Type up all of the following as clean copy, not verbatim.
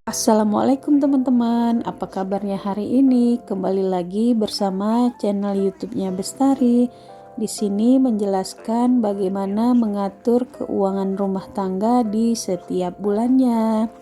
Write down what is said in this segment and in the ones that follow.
Assalamualaikum teman-teman, apa kabarnya hari ini? Kembali lagi bersama channel YouTube-nya Bestari. Di sini menjelaskan bagaimana mengatur keuangan rumah tangga di setiap bulannya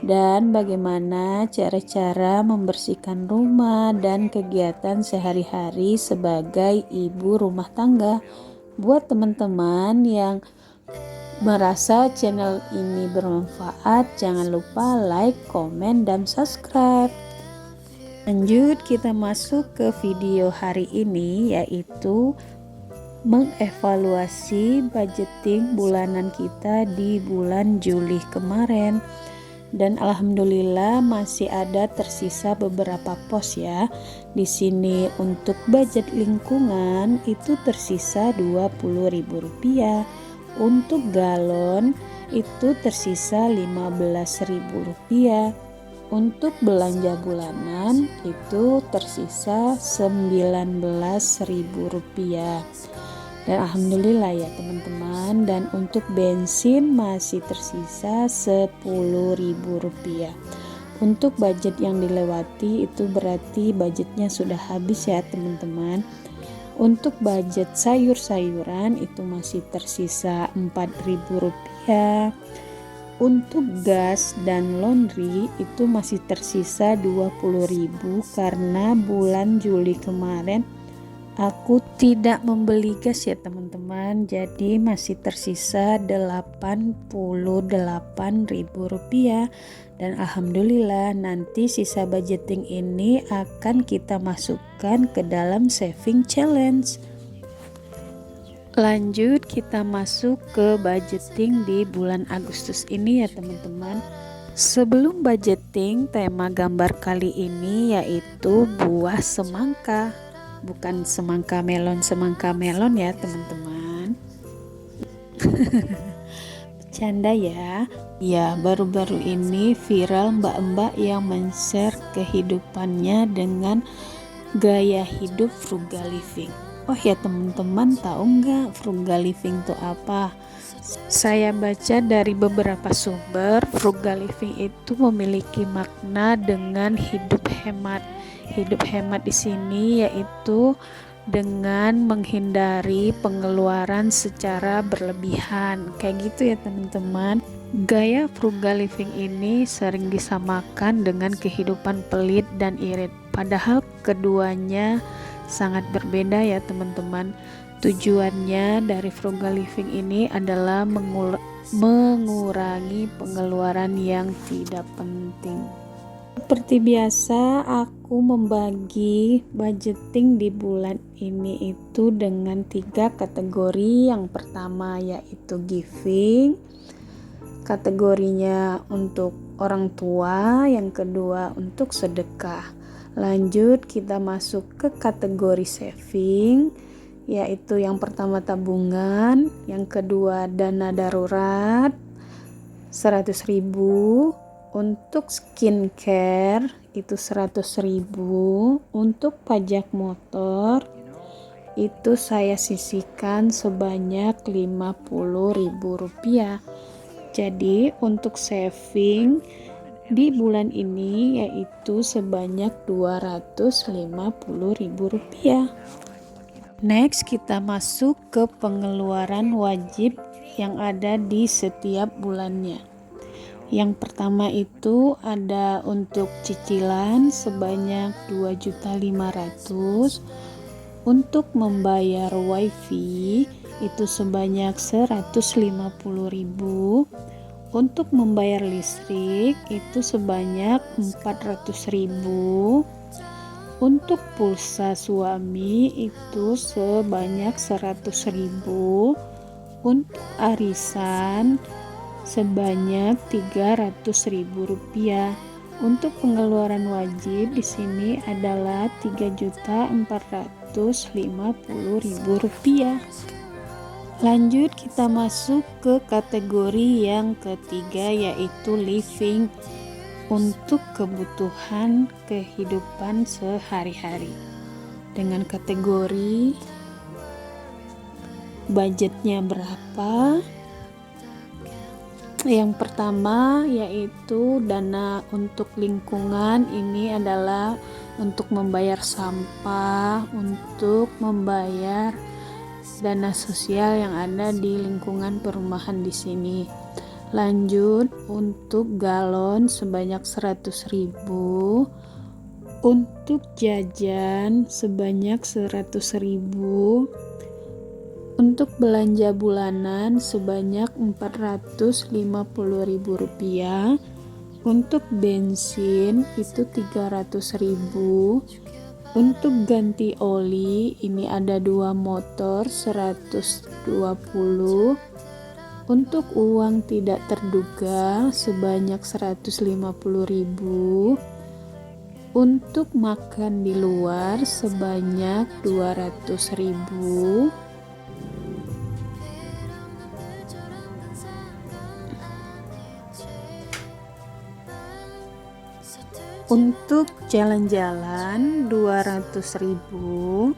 dan bagaimana cara-cara membersihkan rumah dan kegiatan sehari-hari sebagai ibu rumah tangga. Buat teman-teman yang merasa channel ini bermanfaat, jangan lupa like, komen, dan subscribe. Lanjut, kita masuk ke video hari ini, yaitu mengevaluasi budgeting bulanan kita di bulan Juli kemarin. Dan alhamdulillah masih ada tersisa beberapa pos ya. Di sini untuk budget lingkungan itu tersisa Rp20.000. Untuk galon itu tersisa Rp15.000. Untuk belanja bulanan itu tersisa Rp19.000. Dan alhamdulillah ya teman-teman. Dan untuk bensin masih tersisa Rp10.000. Untuk budget yang dilewati itu berarti budgetnya sudah habis ya teman-teman. Untuk budget sayur-sayuran itu masih tersisa Rp4.000. Untuk gas dan laundry itu masih tersisa Rp20.000 karena bulan Juli kemarin aku tidak membeli gas ya teman-teman, jadi masih tersisa Rp88.000. Dan alhamdulillah nanti sisa budgeting ini akan kita masukkan ke dalam saving challenge. Lanjut, kita masuk ke budgeting di bulan Agustus ini ya teman-teman. Sebelum budgeting, tema gambar kali ini yaitu buah semangka. Bukan semangka melon ya teman-teman. Bercanda ya. Ya, baru-baru ini viral mbak-mbak yang men-share kehidupannya dengan gaya hidup frugal living. Oh ya teman-teman, tahu nggak frugal living itu apa? Saya baca dari beberapa sumber, frugal living itu memiliki makna dengan hidup hemat. Hidup hemat di sini yaitu dengan menghindari pengeluaran secara berlebihan. Kayak gitu ya teman-teman. Gaya frugal living ini sering disamakan dengan kehidupan pelit dan irit. Padahal keduanya sangat berbeda ya teman-teman. Tujuannya dari frugal living ini adalah mengurangi pengeluaran yang tidak penting. Seperti biasa, aku membagi budgeting di bulan ini itu dengan 3 kategori. Yang pertama yaitu giving, kategorinya untuk orang tua, yang kedua untuk sedekah. Lanjut, kita masuk ke kategori saving, yaitu yang pertama tabungan, yang kedua dana darurat 100.000, untuk skincare itu 100.000, untuk pajak motor itu saya sisihkan sebanyak Rp50.000. Jadi untuk saving di bulan ini yaitu sebanyak Rp250.000. Next, kita masuk ke pengeluaran wajib yang ada di setiap bulannya. Yang pertama itu ada untuk cicilan sebanyak Rp2.500.000, untuk membayar wifi itu sebanyak Rp150.000, untuk membayar listrik itu sebanyak Rp400.000, untuk pulsa suami itu sebanyak Rp100.000, untuk arisan sebanyak Rp300.000. Untuk pengeluaran wajib di sini adalah Rp3.450.000. Lanjut, kita masuk ke kategori yang ketiga yaitu living, untuk kebutuhan kehidupan sehari-hari. Dengan kategori budgetnya berapa, Yang pertama yaitu dana untuk lingkungan, ini adalah untuk membayar sampah, untuk membayar dana sosial yang ada di lingkungan perumahan di sini. Lanjut, untuk galon sebanyak 100.000, untuk jajan sebanyak 100.000, untuk belanja bulanan sebanyak Rp450.000, untuk bensin itu 300.000, untuk ganti oli ini ada 2 motor 120, untuk uang tidak terduga sebanyak 150.000, untuk makan di luar sebanyak 200.000, untuk jalan-jalan 200.000,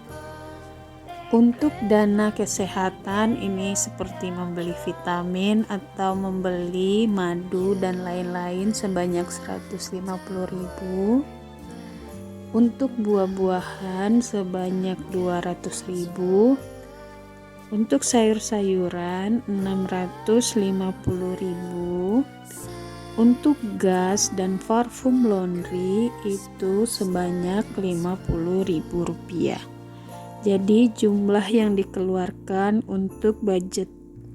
untuk dana kesehatan ini seperti membeli vitamin atau membeli madu dan lain-lain sebanyak 150.000, untuk buah-buahan sebanyak 200.000, untuk sayur-sayuran 650.000, untuk gas dan parfum laundry itu sebanyak Rp50.000. Jadi jumlah yang dikeluarkan untuk budget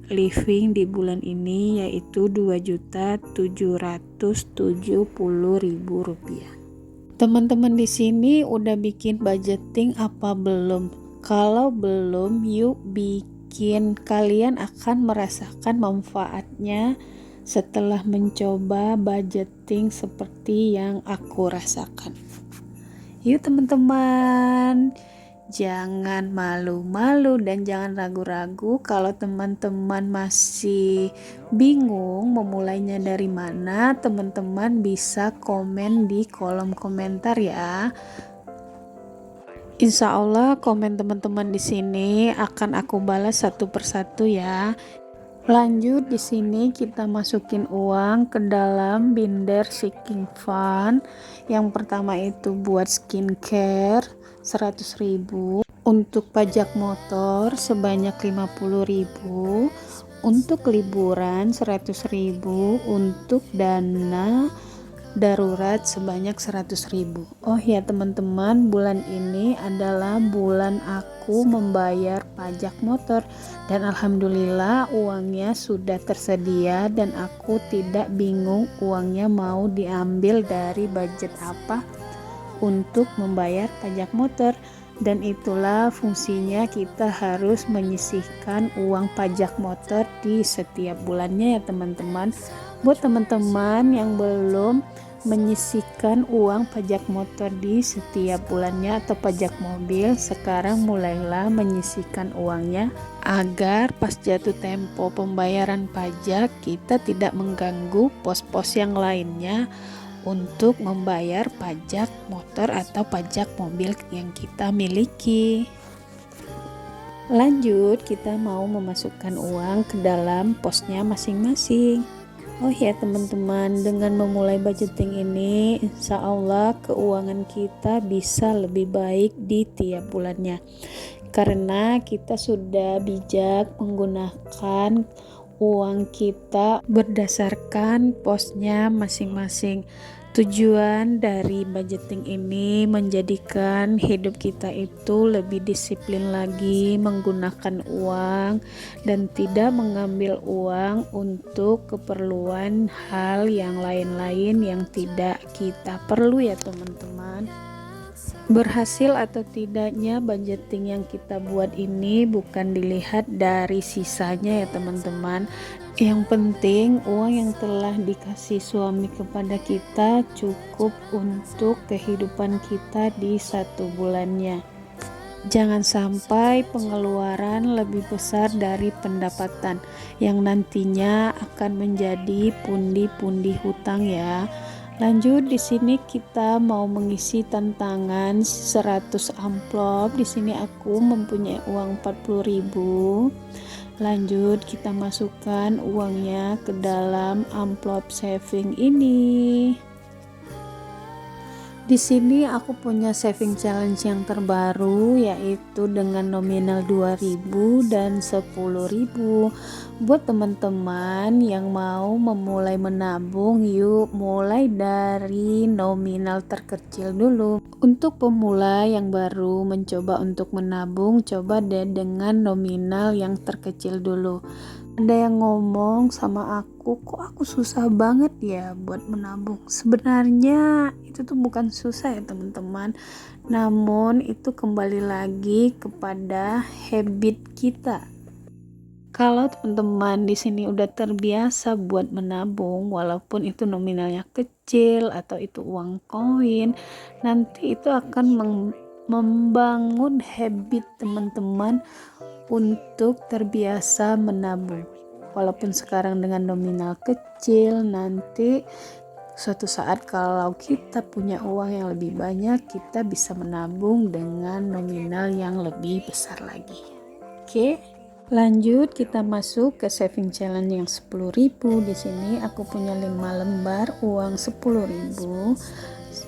living di bulan ini yaitu Rp2.770.000. Teman-teman di sini udah bikin budgeting apa belum? Kalau belum, yuk bikin. Kalian akan merasakan manfaatnya setelah mencoba budgeting seperti yang aku rasakan. Yuk teman-teman, jangan malu-malu dan jangan ragu-ragu. Kalau teman-teman masih bingung memulainya dari mana, teman-teman bisa komen di kolom komentar ya. Insya Allah komen teman-teman di sini akan aku balas satu persatu ya. Lanjut, di sini kita masukin uang ke dalam binder sinking fund. Yang pertama itu buat skincare 100.000, untuk pajak motor sebanyak 50.000, untuk liburan 100.000, untuk dana darurat sebanyak 100.000. Oh ya teman-teman, bulan ini adalah bulan aku membayar pajak motor dan alhamdulillah uangnya sudah tersedia dan aku tidak bingung uangnya mau diambil dari budget apa untuk membayar pajak motor. Dan itulah fungsinya kita harus menyisihkan uang pajak motor di setiap bulannya ya teman-teman. Buat teman-teman yang belum menyisihkan uang pajak motor di setiap bulannya atau pajak mobil, sekarang mulailah menyisihkan uangnya agar pas jatuh tempo pembayaran pajak kita tidak mengganggu pos-pos yang lainnya untuk membayar pajak motor atau pajak mobil yang kita miliki. Lanjut, kita mau memasukkan uang ke dalam posnya masing-masing. Oh ya teman-teman, dengan memulai budgeting ini insya Allah keuangan kita bisa lebih baik di tiap bulannya, karena kita sudah bijak menggunakan uang kita berdasarkan posnya masing-masing. Tujuan dari budgeting ini menjadikan hidup kita itu lebih disiplin lagi menggunakan uang dan tidak mengambil uang untuk keperluan hal yang lain-lain yang tidak kita perlu ya teman-teman. Berhasil atau tidaknya budgeting yang kita buat ini bukan dilihat dari sisanya ya teman-teman. Yang penting uang yang telah dikasih suami kepada kita cukup untuk kehidupan kita di satu bulannya. Jangan sampai pengeluaran lebih besar dari pendapatan yang nantinya akan menjadi pundi-pundi hutang ya. Lanjut, di sini kita mau mengisi tantangan 100 amplop. Di sini aku mempunyai uang 40.000. Lanjut kita masukkan uangnya ke dalam amplop saving ini. Di sini aku punya saving challenge yang terbaru, yaitu dengan nominal 2000 dan 10.000. Buat teman-teman yang mau memulai menabung, yuk mulai dari nominal terkecil dulu. Untuk pemula yang baru mencoba untuk menabung, coba deh dengan nominal yang terkecil dulu. Ada yang ngomong sama aku, kok aku susah banget ya buat menabung. Sebenarnya itu tuh bukan susah ya teman-teman, namun itu kembali lagi kepada habit kita. Kalau teman-teman di sini udah terbiasa buat menabung, walaupun itu nominalnya kecil atau itu uang koin, nanti itu akan membangun habit teman-teman untuk terbiasa menabung. Walaupun sekarang dengan nominal kecil, nanti suatu saat kalau kita punya uang yang lebih banyak, kita bisa menabung dengan nominal yang lebih besar lagi. Oke. Lanjut kita masuk ke saving challenge yang 10.000. Di sini aku punya 5 lembar uang 10.000.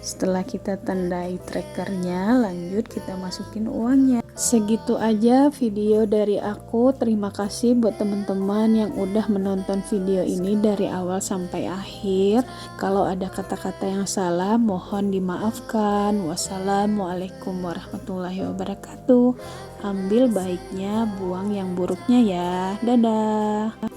Setelah kita tandai trackernya, lanjut kita masukin uangnya. Segitu aja video dari aku. Terima kasih buat teman-teman yang udah menonton video ini dari awal sampai akhir. Kalau ada kata-kata yang salah, mohon dimaafkan. Wassalamualaikum warahmatullahi wabarakatuh. Ambil baiknya, buang yang buruknya ya. Dadah.